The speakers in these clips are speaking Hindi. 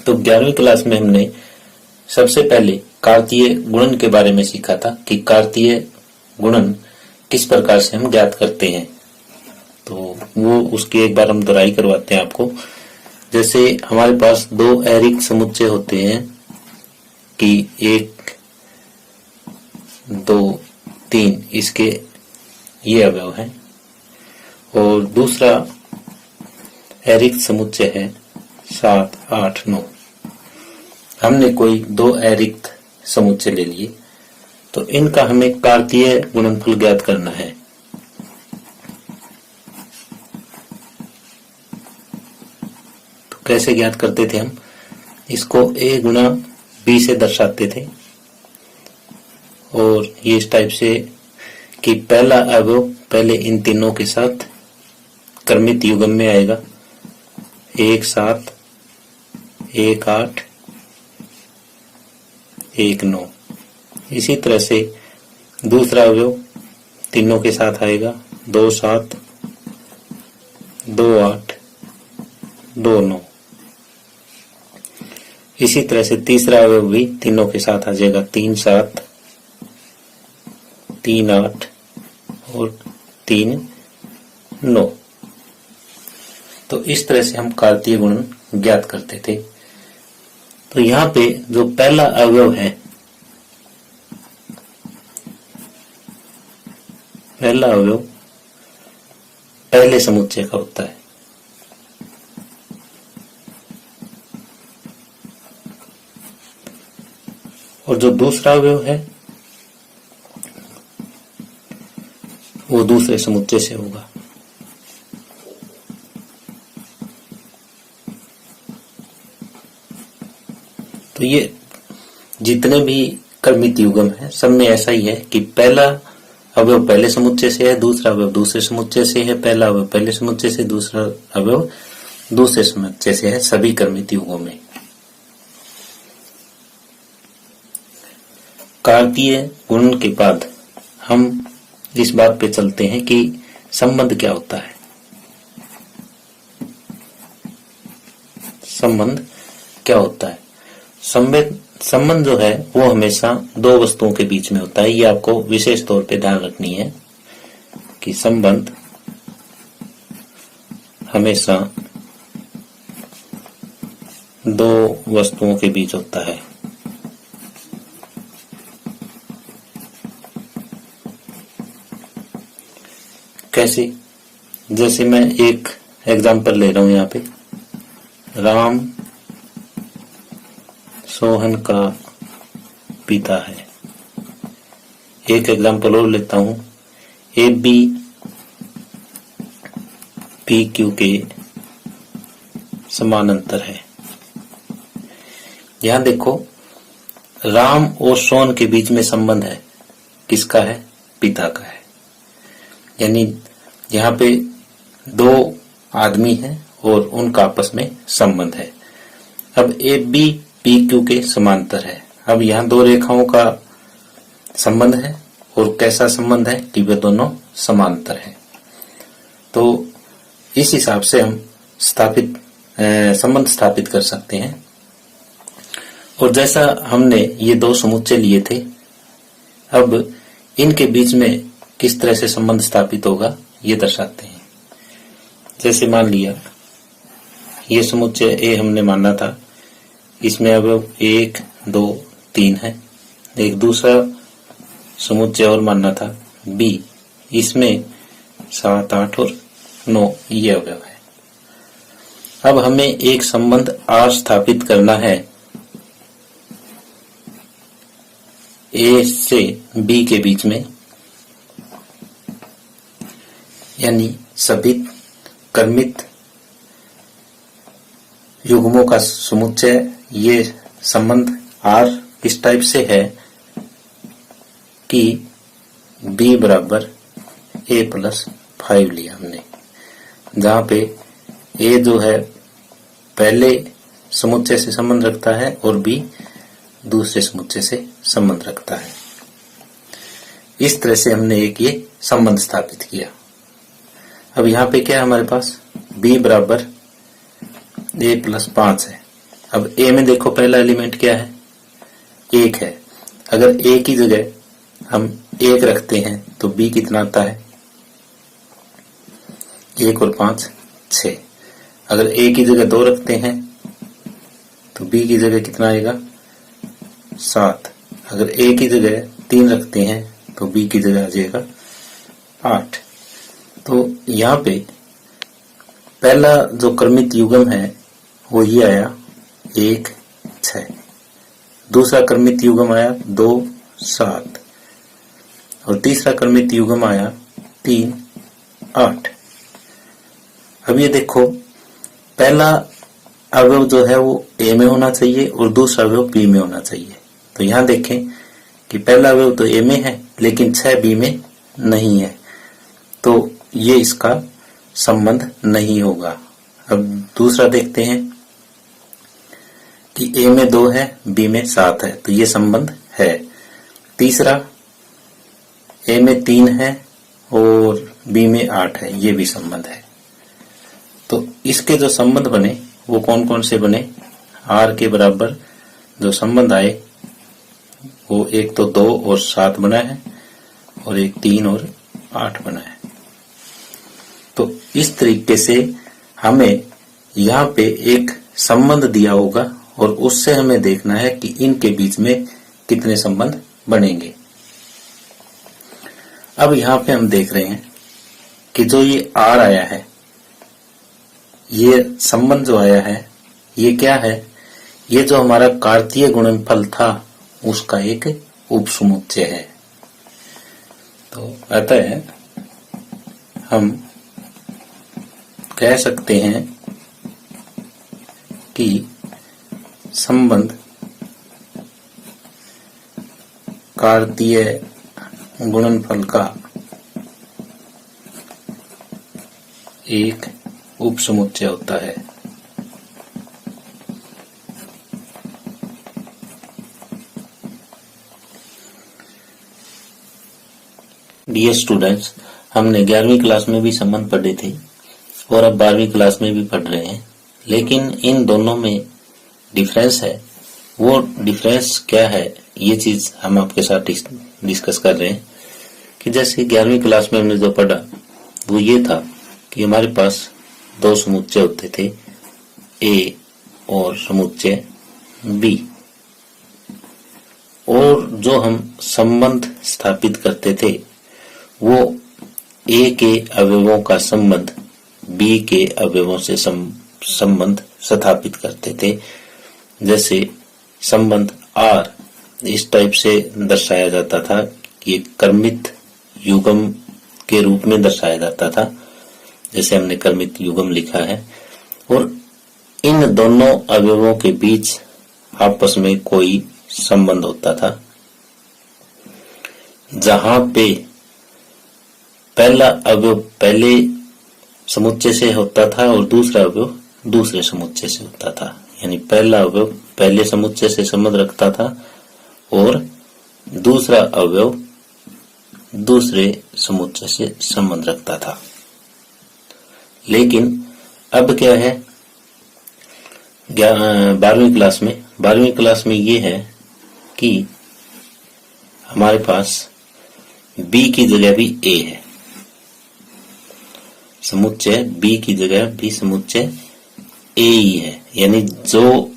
तो 11वीं क्लास में हमने सबसे पहले कार्तीय गुणन के बारे में सीखा था कि कार्तीय गुणन किस प्रकार से हम ज्ञात करते हैं। तो वो उसकी एक बार हम दोहराई करवाते हैं आपको। जैसे हमारे पास दो ऐरिक समुच्चय होते हैं कि 1 2 3 इसके ये अवयव हैं, और दूसरा ऐरिक समुच्चय है 7 8 9। हमने कोई दो ऐरिक समुच्चय ले लिए, तो इनका हमें कार्तीय गुणनफल ज्ञात करना है। तो कैसे ज्ञात करते थे हम? इसको a गुणा b से दर्शाते थे, और ये इस टाइप से कि पहला अवयव पहले इन तीनों के साथ क्रमित युग्म में आएगा, 1 7 1 8 1 9। इसी तरह से दूसरा अवयव तीनों के साथ आएगा, 2 7 2 8 2 9। इसी तरह से तीसरा अवयव भी तीनों के साथ आ जाएगा, 3 7 3 8 और 3 9। तो इस तरह से हम कार्तीय गुणन ज्ञात करते थे। तो यहाँ पे जो पहला अवयव है, पहला अवयव पहले समुच्चय का होता है, और जो दूसरा अवयव है वो दूसरे समुच्चय से होगा। तो ये जितने भी क्रमित युग्म है सब में ऐसा ही है कि पहला अवयव पहले समुच्चय से है, दूसरा अवयव दूसरे समुच्चय से है, पहला अवयव पहले समुच्चय से, दूसरा अवयव दूसरे समुच्चय से है, सभी क्रमित युग्मों में। कार्तीय गुणन के बाद हम इस बात पे चलते हैं कि संबंध क्या होता है। संबंध क्या होता है? संबंध जो है वो हमेशा दो वस्तुओं के बीच में होता है। ये आपको विशेष तौर पे ध्यान रखनी है कि संबंध हमेशा दो वस्तुओं के बीच होता है। कैसे? जैसे मैं एक एग्जांपल ले रहा हूं यहाँ पे, राम सोहन का पिता है। एक एग्जांपल और लेता हूं, ए बी पी क्यू के समानांतर है। यहां देखो, राम और सोहन के बीच में संबंध है, किसका है? पिता का है। यानी यहाँ पे दो आदमी हैं और उनका आपस में संबंध है। अब ए बी पी क्यू के समांतर है। अब यहाँ दो रेखाओं का संबंध है, और कैसा संबंध है कि वे दोनों समांतर है। तो इस हिसाब से हम संबंध स्थापित कर सकते हैं। और जैसा हमने ये दो समुच्चय लिए थे, अब इनके बीच में किस तरह से संबंध स्थापित होगा ये दर्शाते हैं। जैसे मान लिया ये समुच्चय ए हमने माना था, इसमें अवयव 1 2 3 है। एक दूसरा समुच्चय और मानना था बी, इसमें 7 8 और 9 ये अवयव है। अब हमें एक संबंध आर स्थापित करना है ए से बी के बीच में, यानी सभी क्रमित युग्मों का समुच्चय। ये संबंध आर इस टाइप से है कि b बराबर a प्लस 5 लिया हमने, जहां पे a जो है पहले समुच्चय से संबंध रखता है और b दूसरे समुच्चय से संबंध रखता है। इस तरह से हमने एक ये संबंध स्थापित किया। अब यहाँ पे क्या है हमारे पास? b बराबर a प्लस 5 है। अब ए में देखो पहला एलिमेंट क्या है, 1 है। अगर ए की जगह हम 1 रखते हैं तो बी कितना आता है, 1 और 5 6। अगर ए की जगह 2 रखते हैं तो बी की जगह कितना आएगा, 7। अगर ए की जगह 3 रखते हैं तो बी की जगह आ जाएगा 8। तो यहाँ पे पहला जो क्रमित युग्म है वो ये आया 1 6, दूसरा क्रमित युग्म आया 2 7 और तीसरा क्रमित युग्म आया 3 8। अब ये देखो पहला अवयव जो है वो ए में होना चाहिए और दूसरा अवयव बी में होना चाहिए। तो यहाँ देखें कि पहला अवयव तो ए में है लेकिन 6 बी में नहीं है, तो ये इसका संबंध नहीं होगा। अब दूसरा देखते हैं कि ए में 2 है बी में 7 है, तो ये संबंध है। तीसरा ए में 3 है और बी में 8 है, ये भी संबंध है। तो इसके जो संबंध बने वो कौन कौन से बने, आर के बराबर जो संबंध आए वो एक तो 2 और 7 बना है और एक 3 और 8 बना है। तो इस तरीके से हमें यहाँ पे एक संबंध दिया होगा और उससे हमें देखना है कि इनके बीच में कितने संबंध बनेंगे। अब यहाँ पे हम देख रहे हैं कि जो ये आर आया है, ये संबंध जो आया है ये क्या है, ये जो हमारा कार्तीय गुणनफल था उसका एक उपसमुच्चय है। तो अतः हम कह सकते हैं कि संबंध कार्तीय गुणनफल का एक उपसमुच्चय होता है। डियर स्टूडेंट्स, हमने 11वीं क्लास में भी संबंध पढ़े थे और अब 12वीं क्लास में भी पढ़ रहे हैं, लेकिन इन दोनों में डिफरेंस है। वो डिफरेंस क्या है ये चीज हम आपके साथ डिस्कस कर रहे हैं कि जैसे 11वीं क्लास में हमने जो पढ़ा वो ये था कि हमारे पास 2 समुच्चय होते थे, ए और समुच्चय बी, और जो हम संबंध स्थापित करते थे वो ए के अवयवों का संबंध बी के अवयवों से संबंध स्थापित करते थे। जैसे संबंध आर इस टाइप से दर्शाया जाता था कि एक क्रमित युग्म के रूप में दर्शाया जाता था, जैसे हमने क्रमित युग्म लिखा है, और इन दोनों अवयवों के बीच आपस में कोई संबंध होता था जहां पे पहला अवयव पहले समुच्चय से होता था और दूसरा अवयव दूसरे समुच्चय से होता था। यानी पहला अवयव पहले समुच्चय से संबंध रखता था और दूसरा अवयव दूसरे समुच्चय से संबंध रखता था। लेकिन अब क्या है 12वीं क्लास में ये है कि हमारे पास बी की जगह भी ए है, समुच्चय बी की जगह भी समुच्चय ए ही है। यानी जो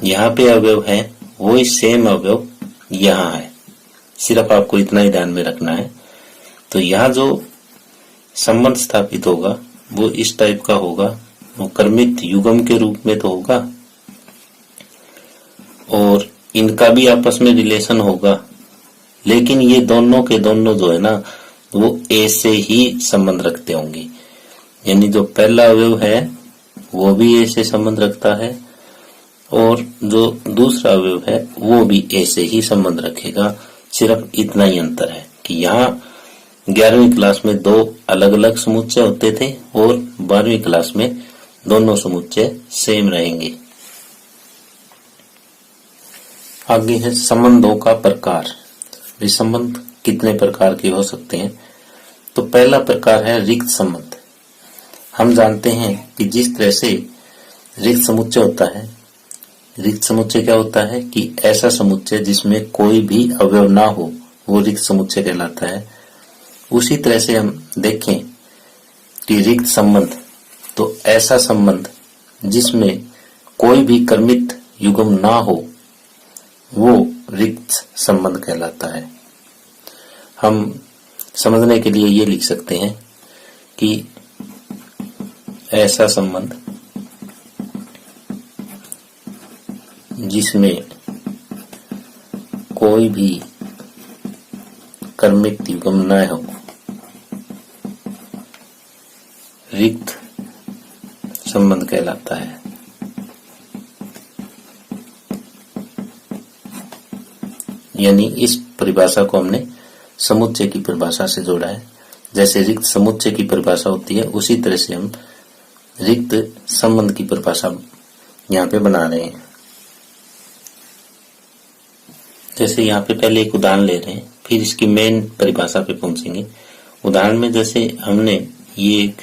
यहाँ पे अवयव है वो सेम अवयव यहाँ है, सिर्फ आपको इतना ही ध्यान में रखना है। तो यहाँ जो संबंध स्थापित होगा वो इस टाइप का होगा, वो क्रमित युग्म के रूप में तो होगा और इनका भी आपस में रिलेशन होगा, लेकिन ये दोनों के दोनों जो है ना वो ए से ही संबंध रखते होंगे। यानी जो पहला अवयव है वो भी ए से संबंध रखता है और जो दूसरा अवयव है वो भी ए से ही संबंध रखेगा। सिर्फ इतना ही अंतर है कि यहाँ 11वीं क्लास में 2 अलग अलग समुच्चय होते थे और 12वीं क्लास में दोनों समुच्चय सेम रहेंगे। आगे है संबंधों का प्रकार। ये संबंध कितने प्रकार के हो सकते हैं? तो पहला प्रकार है रिक्त संबंध। हम जानते हैं कि जिस तरह से रिक्त समुच्चय होता है रिक्त समुच्चय क्या होता है कि ऐसा समुच्चय जिसमें कोई भी अवयव ना हो, वो रिक्त समुच्चय कहलाता है। उसी तरह से हम देखें कि रिक्त संबंध, तो ऐसा संबंध जिसमें कोई भी कर्मित युग्म ना हो, वो रिक्त संबंध कहलाता है। हम समझने के लिए ये लिख सकते हैं कि ऐसा संबंध जिसमें कोई भी कर्मित युग्म न हो, रिक्त संबंध कहलाता है। यानी इस परिभाषा को हमने समुच्चय की परिभाषा से जोड़ा है। जैसे रिक्त समुच्चय की परिभाषा होती है, उसी तरह से हम रिक्त संबंध की परिभाषा यहाँ पे बना रहे हैं। जैसे यहाँ पे पहले एक उदाहरण ले रहे हैं, फिर इसकी मेन परिभाषा पे पहुंचेंगे। उदाहरण में जैसे हमने ये एक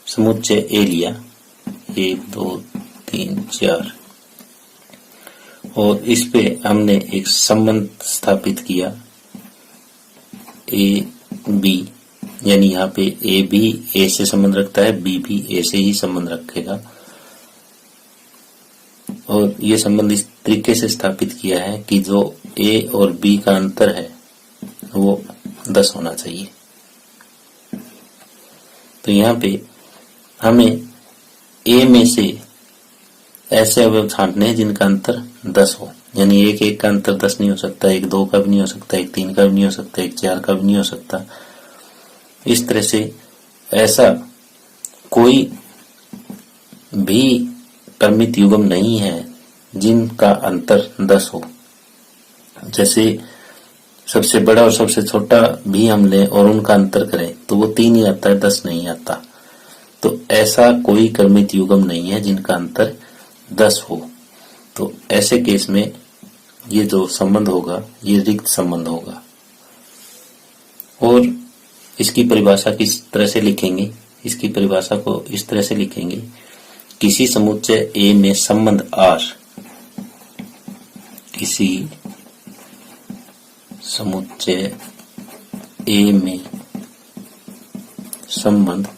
समुच्चय ए लिया, 1 2 3 4, और इस पे हमने एक संबंध स्थापित किया ए बी, यानी यहाँ पे ए भी ए से संबंध रखता है, बी भी ए से ही संबंध रखेगा। और ये संबंध इस तरीके से स्थापित किया है कि जो ए और बी का अंतर है वो 10 होना चाहिए। तो यहाँ पे हमें ए में से ऐसे अवयव छांटने हैं जिनका अंतर 10 हो, यानी 1 1 का अंतर 10 नहीं हो सकता, 1 2 का भी नहीं हो सकता, 1 3 का भी नहीं हो सकता, 1 4 का भी नहीं हो सकता। इस तरह से ऐसा कोई भी कर्मित युग्म नहीं है जिनका अंतर 10 हो। जैसे सबसे बड़ा और सबसे छोटा भी हम लें और उनका अंतर करें तो वो 3 ही आता है, 10 नहीं आता। तो ऐसा कोई कर्मित युग्म नहीं है जिनका अंतर 10 हो। तो ऐसे केस में ये जो संबंध होगा ये रिक्त संबंध होगा। और इसकी परिभाषा किस तरह से लिखेंगे? इसकी परिभाषा को इस तरह से लिखेंगे, किसी समुच्चय ए में संबंध R, किसी समुच्चय ए में संबंध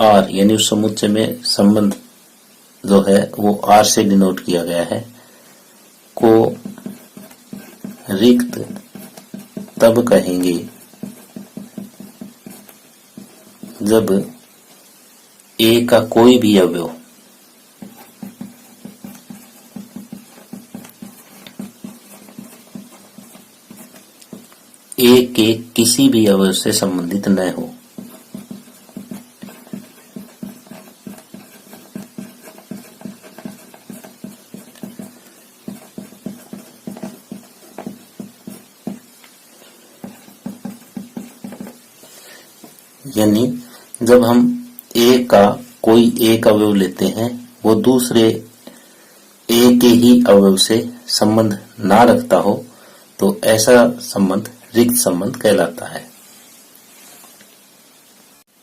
R, यानी उस समुच्चय में संबंध जो है वो R से डिनोट किया गया है, को रिक्त तब कहेंगे जब ए का कोई भी अवयव ए के किसी भी अवयव से संबंधित न हो। यानी जब हम ए का कोई एक अवयव लेते हैं, वो दूसरे ए के ही अवयव से संबंध ना रखता हो, तो ऐसा संबंध रिक्त संबंध कहलाता है।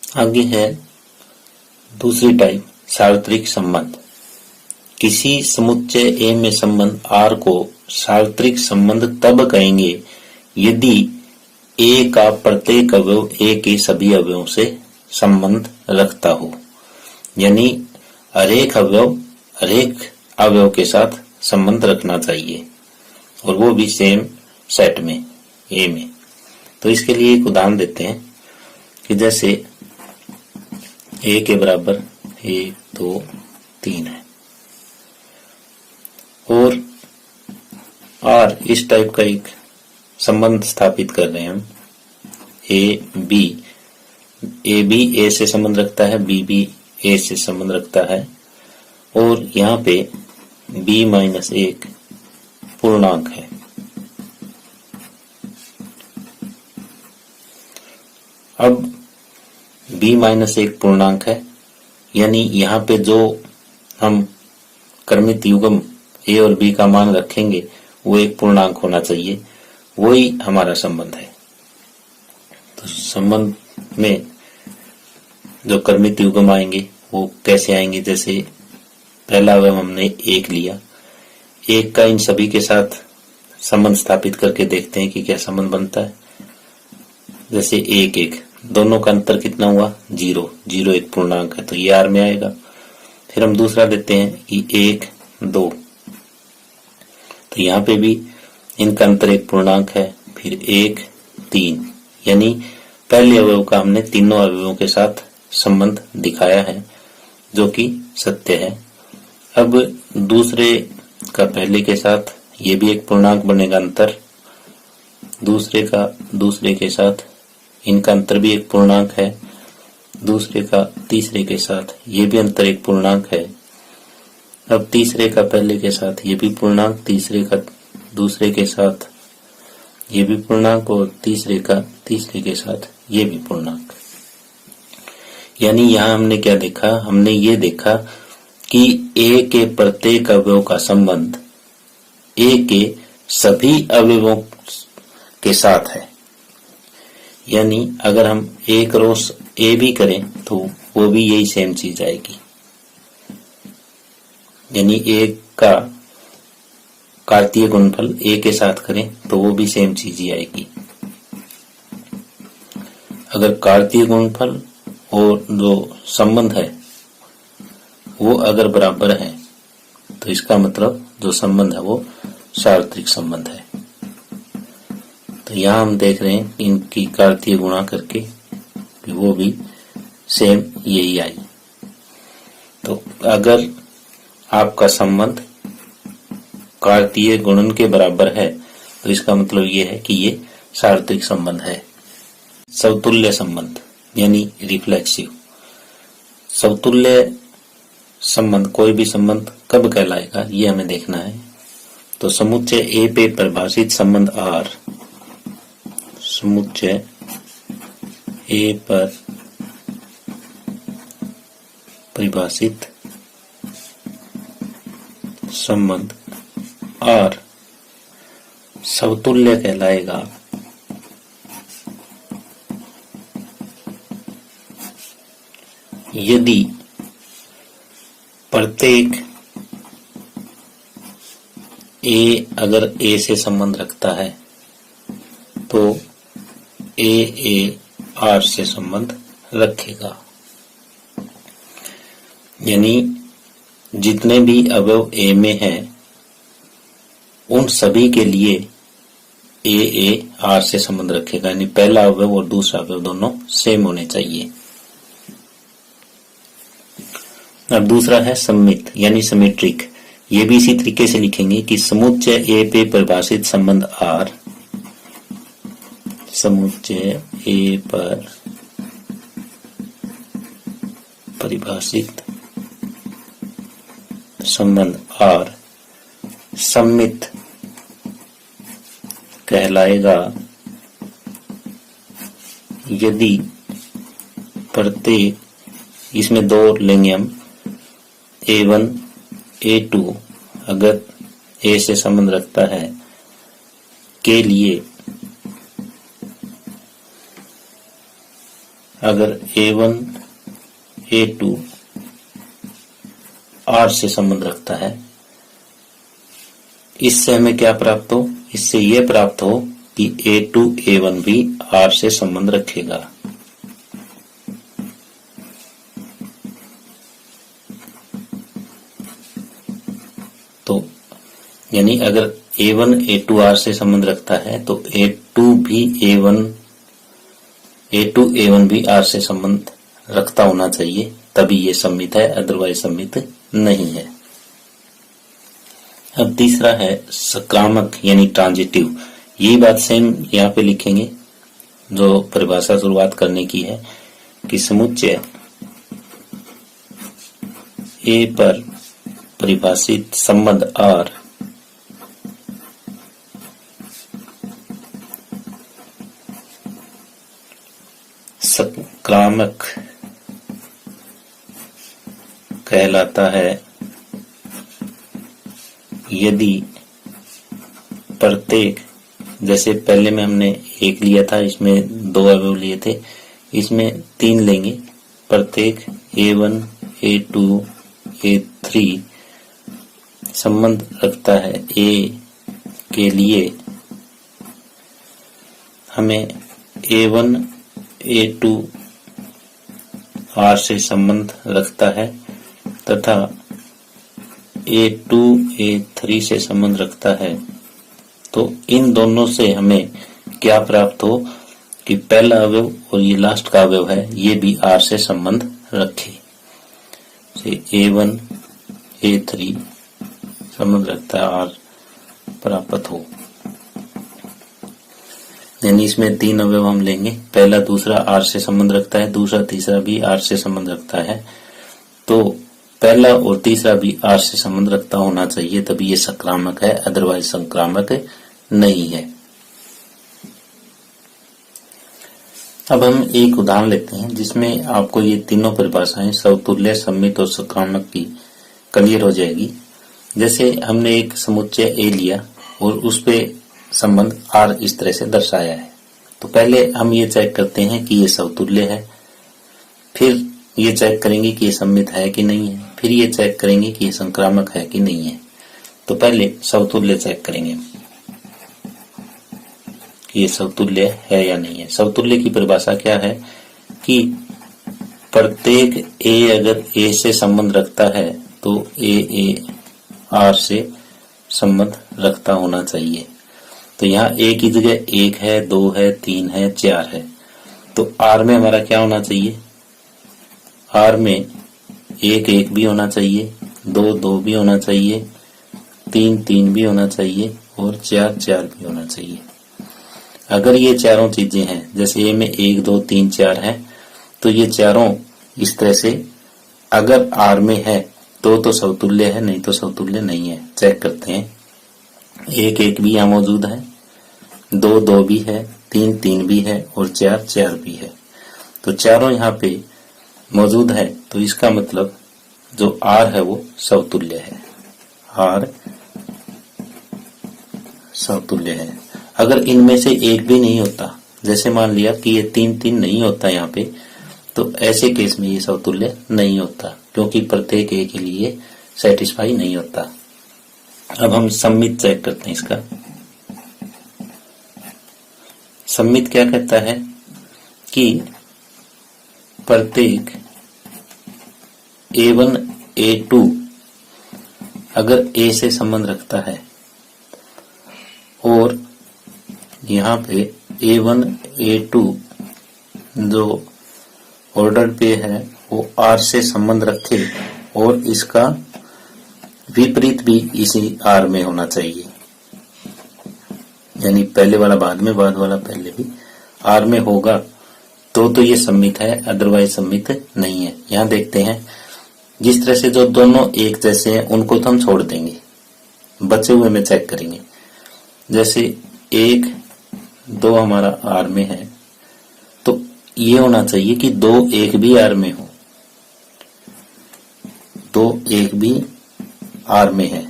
आगे है दूसरी टाइप, सार्वत्रिक संबंध। किसी समुच्चय ए में संबंध R को सार्वत्रिक संबंध तब कहेंगे यदि ए का प्रत्येक अवयव ए के सभी अवयवों से संबंध रखता हो। यानी हरेक अवयव के साथ संबंध रखना चाहिए, और वो भी सेम सेट में ए में। तो इसके लिए एक उदाहरण देते हैं कि जैसे ए के बराबर 1 2 3 है, और R इस टाइप का एक संबंध स्थापित कर रहे हैं हम। ए बी ए से संबंध रखता है, बी भी ए से संबंध रखता है, और यहाँ पे b-1 पूर्णांक है। अब b-1 पूर्णांक है, यानी यहाँ पे जो हम कर्मित युग्म ए और बी का मान रखेंगे वो एक पूर्णांक होना चाहिए, वही हमारा संबंध है। तो संबंध में जो कर्मित युग्म आएंगे वो कैसे आएंगे? जैसे पहला अवयव हमने एक लिया, एक का इन सभी के साथ संबंध स्थापित करके देखते हैं कि क्या संबंध बनता है। जैसे एक एक, दोनों का अंतर कितना हुआ? 0, 0 एक पूर्णांक है तो ये R में आएगा। फिर हम दूसरा लेते हैं कि 1 2, तो यहाँ पे भी इनका अंतर एक पूर्णांक है। फिर 1 3, यानी पहले अवयव का हमने तीनों अवयवों के साथ संबंध दिखाया है जो कि सत्य है। अब दूसरे का पहले के साथ, ये भी एक पूर्णांक बनेगा अंतर। दूसरे का दूसरे के साथ, इनका अंतर भी एक पूर्णांक है। दूसरे का तीसरे के साथ, ये भी अंतर एक पूर्णांक है। अब तीसरे का पहले के साथ, ये भी पूर्णांक। तीसरे का दूसरे के साथ, ये भी पूर्णांक। और तीसरे का तीसरे के साथ, ये भी पूर्णांक। यानी यहाँ हमने क्या देखा? हमने ये देखा कि ए के प्रत्येक अवयव का संबंध ए के सभी अवयवों के साथ है। यानी अगर हम एक रो ए भी करें तो वो भी यही सेम चीज आएगी। यानी एक का कार्तीय गुणनफल ए के साथ करें तो वो भी सेम चीज ही आएगी। अगर कार्तीय गुणनफल और जो संबंध है वो अगर बराबर है तो इसका मतलब जो संबंध है वो सार्वत्रिक संबंध है। तो यहाँ हम देख रहे हैं इनकी कार्तीय गुणा करके कि वो भी सेम यही आई। तो अगर आपका संबंध कार्तीय गुणन के बराबर है तो इसका मतलब ये है कि ये सार्वत्रिक संबंध है। समतुल्य संबंध यानी रिफ्लेक्सिव। समतुल्य संबंध, कोई भी संबंध कब कहलाएगा ये हमें देखना है। तो समुच्चय ए पे परिभाषित संबंध R, समुच्चय ए पर परिभाषित संबंध R समतुल्य कहलाएगा यदि प्रत्येक ए अगर ए से संबंध रखता है तो ए आर से संबंध रखेगा। यानी जितने भी अवयव ए में हैं उन सभी के लिए ए आर से संबंध रखेगा। यानी पहला अवयव और दूसरा अवयव दोनों सेम होने चाहिए। अब दूसरा है सम्मित यानी सिमेट्रिक। ये भी इसी तरीके से लिखेंगे कि समुच्चय ए पे परिभाषित संबंध R, समुच्चय ए पर परिभाषित संबंध R सम्मित कहलाएगा यदि प्रत्येक, इसमें दो लेंगे हम, A1 A2 अगर ए से संबंध रखता है के लिए, अगर A1 A2 R से संबंध रखता है, इससे हमें क्या प्राप्त हो? इससे यह प्राप्त हो कि A2 A1 भी R से संबंध रखेगा। तो यानी अगर A1 A2 R से संबंध रखता है तो A2 A1 भी R से संबंध रखता होना चाहिए, तभी ये सम्मित है, अदरवाइज सम्मित नहीं है। अब तीसरा है सकारात्मक यानी ट्रांजिटिव। यही बात सेम यहाँ पे लिखेंगे जो परिभाषा शुरुआत करने की है कि समुच्चय ए पर परिभाषित संबंध R सकारात्मक कहलाता है यदि प्रत्येक, जैसे पहले में हमने एक लिया था, इसमें दो अवयव लिए थे, इसमें तीन लेंगे। प्रत्येक A1 A2 A3 संबंध रखता है ए के लिए हमें A1 A2 R से संबंध रखता है तथा A2 A3 से संबंध रखता है, तो इन दोनों से हमें क्या प्राप्त हो कि पहला अवयव और ये लास्ट का अवयव है ये भी R से संबंध रखे। A1 A3 संबंध रखता है R प्राप्त हो, यानी इसमें 3 अवयव हम लेंगे। पहला दूसरा R से संबंध रखता है, दूसरा तीसरा भी R से संबंध रखता है, तो पहला और तीसरा भी R से संबंध रखता होना चाहिए, तभी ये संक्रामक है, अदरवाइज संक्रामक नहीं है। अब हम एक उदाहरण लेते हैं जिसमें आपको ये तीनों परिभाषाएं समतुल्य, सम्मित और संक्रामक की क्लियर हो जाएगी। जैसे हमने एक समुच्चय A लिया और उस पे संबंध R इस तरह से दर्शाया है, तो पहले हम ये चेक करते हैं कि ये समतुल्य है, फिर ये चेक करेंगे कि ये सम्मित है कि नहीं है, फिर ये चेक करेंगे कि ये संक्रामक है कि नहीं है। तो पहले समतुल्य चेक करेंगे कि ये समतुल्य है या नहीं है। समतुल्य की परिभाषा क्या है कि प्रत्येक A अगर A से संबंध रखता है तो A R से संबंध रखता होना चाहिए। तो यहाँ A की जगह 1 है, 2 है, 3 है, 4 है, तो R में हमारा क्या होना चाहिए? R में 1 1 भी होना चाहिए, 2 2 भी होना चाहिए, 3 3 भी होना चाहिए और 4 4 भी होना चाहिए। अगर ये चारों चीजें हैं, जैसे A में 1 2 3 4 है, तो ये चारों इस तरह से अगर R में है तो समतुल्य है, नहीं तो समतुल्य नहीं है। चेक करते हैं, 1 1 भी यहाँ मौजूद है, 2 2 भी है, 3 3 भी है और 4 4 भी है, तो चारों यहाँ पे मौजूद है, तो इसका मतलब जो R है वो समतुल्य है, R समतुल्य है। अगर इनमें से एक भी नहीं होता, जैसे मान लिया कि ये 3 3 नहीं होता यहाँ पे, तो ऐसे केस में ये समतुल्य नहीं होता, क्योंकि प्रत्येक A के लिए सेटिस्फाई नहीं होता। अब हम सम्मित चेक करते हैं इसका। सम्मित क्या कहता है कि प्रत्येक A1 A2 अगर A से संबंध रखता है और यहाँ पे A1 A2 जो ऑर्डर पे है वो R से संबंध रखे और इसका विपरीत भी इसी R में होना चाहिए, यानी पहले वाला बाद में, बाद वाला पहले भी R में होगा तो ये सम्मित है, अदरवाइज सम्मित नहीं है। यहाँ देखते हैं, जिस तरह से जो दोनों एक जैसे हैं उनको तो हम छोड़ देंगे, बचे हुए में चेक करेंगे। जैसे 1 2 हमारा R में है, तो ये होना चाहिए कि 2 1 भी R में हो, 2 1 भी R में है,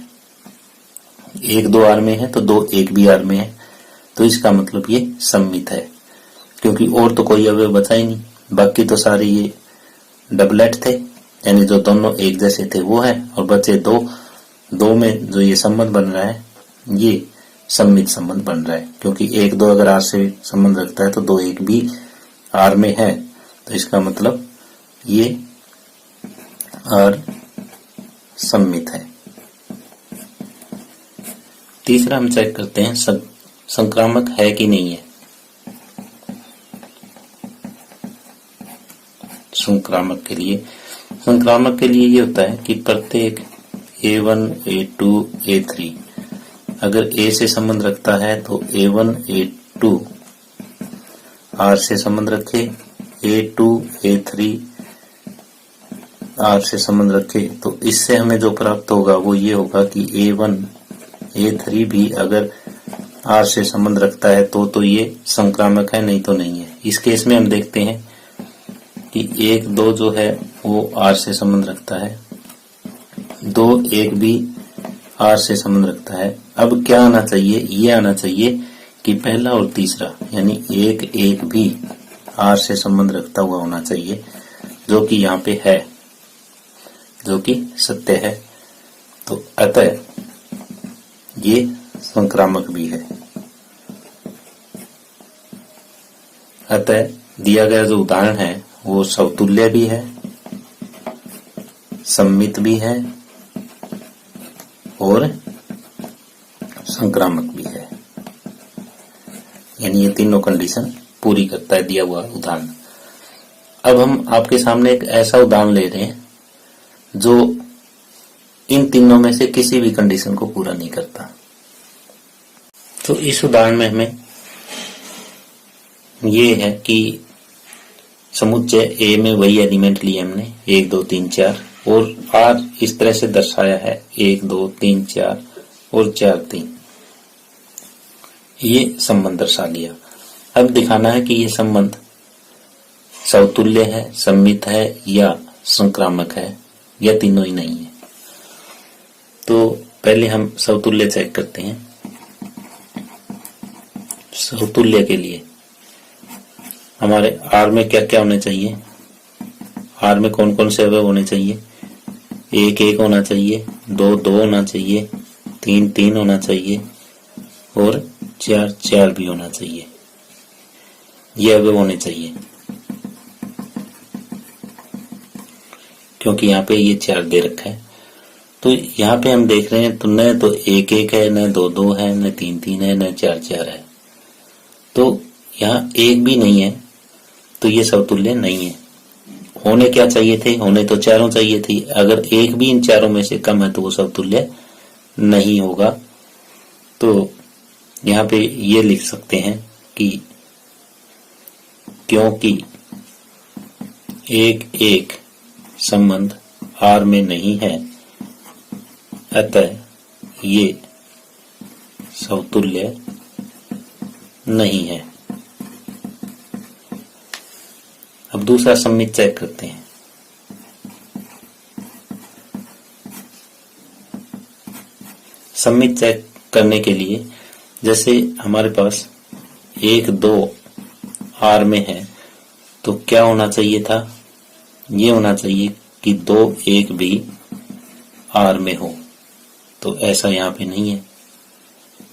1 2 R में है तो 2 1 भी R में है, तो इसका मतलब ये सम्मित है, क्योंकि और तो कोई अवयव बचा ही नहीं, बाकी तो सारे ये डबलेट थे, यानी जो दोनों एक जैसे थे वो है, और बचे 2 में जो ये संबंध बन रहा है ये सम्मित संबंध बन रहा है, क्योंकि 1 2 अगर R से संबंध रखता है तो 2 1 भी R में है, तो इसका मतलब ये R सम्मित है। तीसरा हम चेक करते हैं संक्रामक है कि नहीं है। संक्रामक के लिए ये होता है कि प्रत्येक A1 A2 A3 अगर A से संबंध रखता है तो A1 A2 R से संबंध रखे, A2 A3 R से संबंध रखे, तो इससे हमें जो प्राप्त होगा वो ये होगा कि A1 A3 भी अगर R से संबंध रखता है तो ये संक्रामक है, नहीं तो नहीं है। इस केस में हम देखते हैं कि 1 2 जो है वो R से संबंध रखता है, 2 1 भी R से संबंध रखता है। अब क्या आना चाहिए? ये आना चाहिए कि पहला और तीसरा यानी 1 1 भी R से संबंध रखता हुआ होना चाहिए, जो कि यहाँ पे है, जो कि सत्य है। तो अतः ये संक्रामक भी है। अतः दिया गया जो उदाहरण है वो समतुल्य भी है, सम्मित भी है और संक्रामक भी है। यानी ये तीनों कंडीशन पूरी करता है दिया हुआ उदाहरण। अब हम आपके सामने एक ऐसा उदाहरण ले रहे हैं जो इन तीनों में से किसी भी कंडीशन को पूरा नहीं करता। तो इस उदाहरण में हमें ये है कि समुच्चय ए में वही एलिमेंट लिए हमने 1 2 3 4 और आर इस तरह से दर्शाया है 1 2 3 4 और 4 3। ये संबंध दर्शा लिया। अब दिखाना है कि ये संबंध समतुल्य है, सम्मित है या संक्रामक है या तीनों ही नहीं है। तो पहले हम समतुल्य चेक करते हैं। समतुल्य के लिए हमारे आर में क्या क्या होने चाहिए, आर में कौन कौन से अवयव होने चाहिए, 1 1 होना चाहिए, 2 2 होना चाहिए, 3 3 होना चाहिए और 4 4 भी होना चाहिए। ये अवयव होने चाहिए क्योंकि यहाँ पे ये 4 दे रखा है। तो यहाँ पे हम देख रहे हैं तो न तो 1 1 है, न 2 2 है, न 3 3 है, न 4 4 है। तो यहाँ 1 भी नहीं है, तो ये समतुल्य नहीं है। होने क्या चाहिए थे, होने तो चारों चाहिए थी। अगर 1 भी इन चारों में से कम है तो वो समतुल्य नहीं होगा। तो यहाँ पे ये लिख सकते हैं कि क्योंकि 1 1 संबंध आर में नहीं है, अतः ये समतुल्य नहीं है। अब दूसरा सम्मित चेक करते हैं। सम्मित चेक करने के लिए जैसे हमारे पास 1 2 आर में है तो क्या होना चाहिए था, ये होना चाहिए कि 2 1 भी आर में हो। तो ऐसा यहाँ पे नहीं है।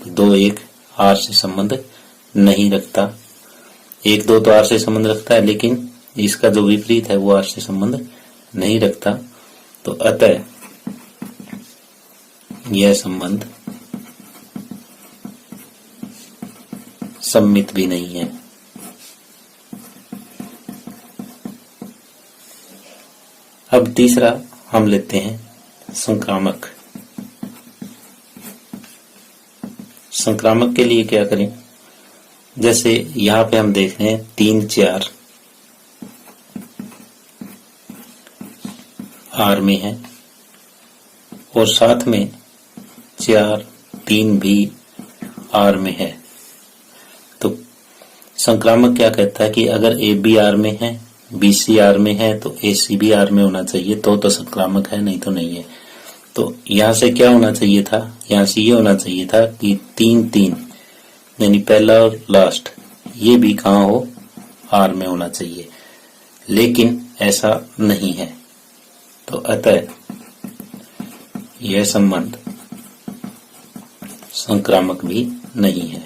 2 1 आर से संबंध नहीं रखता। 1 2 तो आर से संबंध रखता है, लेकिन इसका जो विपरीत है वो आर से संबंध नहीं रखता। तो अतः यह संबंध सम्मित भी नहीं है। अब तीसरा हम लेते हैं संक्रामक। संक्रामक के लिए क्या करें, जैसे यहाँ पे हम देख रहे हैं 3 4 आर में है और साथ में 4 3 भी आर में है। तो संक्रामक क्या कहता है कि अगर ए बी आर में है, बी सी आर में है तो ए सी भी आर में होना चाहिए, तो संक्रामक है, नहीं तो नहीं है। तो यहाँ से क्या होना चाहिए था, यहाँ से ये होना चाहिए था कि 3 3 यानी पहला और लास्ट ये भी कहाँ हो, आर में होना चाहिए, लेकिन ऐसा नहीं है। तो अतः यह संबंध संक्रामक भी नहीं है।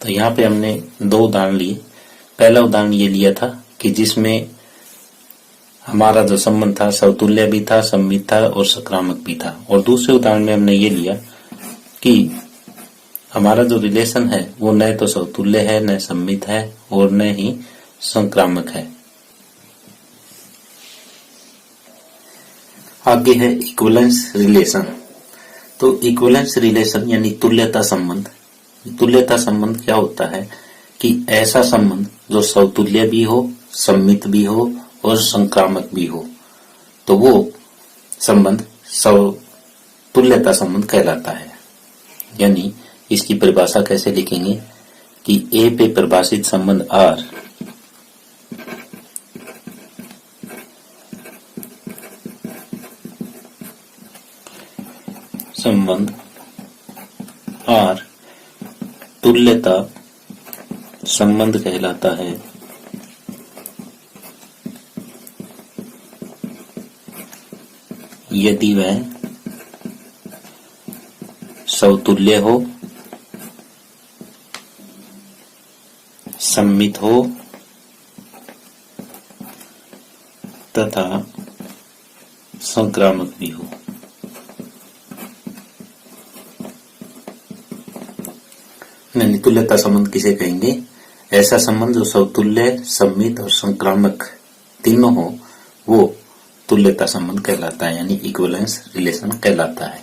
तो यहाँ पे हमने 2 उदाहरण लिए। पहला उदाहरण ये लिया था कि जिसमें हमारा जो संबंध था समतुल्य भी था, सम्मित था और संक्रामक भी था। और दूसरे उदाहरण में हमने ये लिया कि हमारा जो रिलेशन है वो न तो समतुल्य है, न सम्मित है और न ही संक्रामक है। आगे है इक्विवेलेंस रिलेशन। तो इक्विवेलेंस रिलेशन यानी तुल्यता संबंध। तुल्यता संबंध क्या होता है कि ऐसा संबंध जो समतुल्य भी हो, सम्मित भी हो और संक्रामक भी हो, तो वो संबंध तुल्यता संबंध कहलाता है। यानी इसकी परिभाषा कैसे लिखेंगे कि ए पे परिभाषित संबंध आर संबंध आर तुल्यता संबंध कहलाता है। यदि वह समतुल्य हो, सममित हो तथा संक्रामक भी हो। तुल्यता संबंध किसे कहेंगे? ऐसा संबंध जो समतुल्य, सममित और संक्रामक तीनों हो, वो तुल्यता संबंध कहलाता है, यानी इक्विवेलेंस रिलेशन कहलाता है।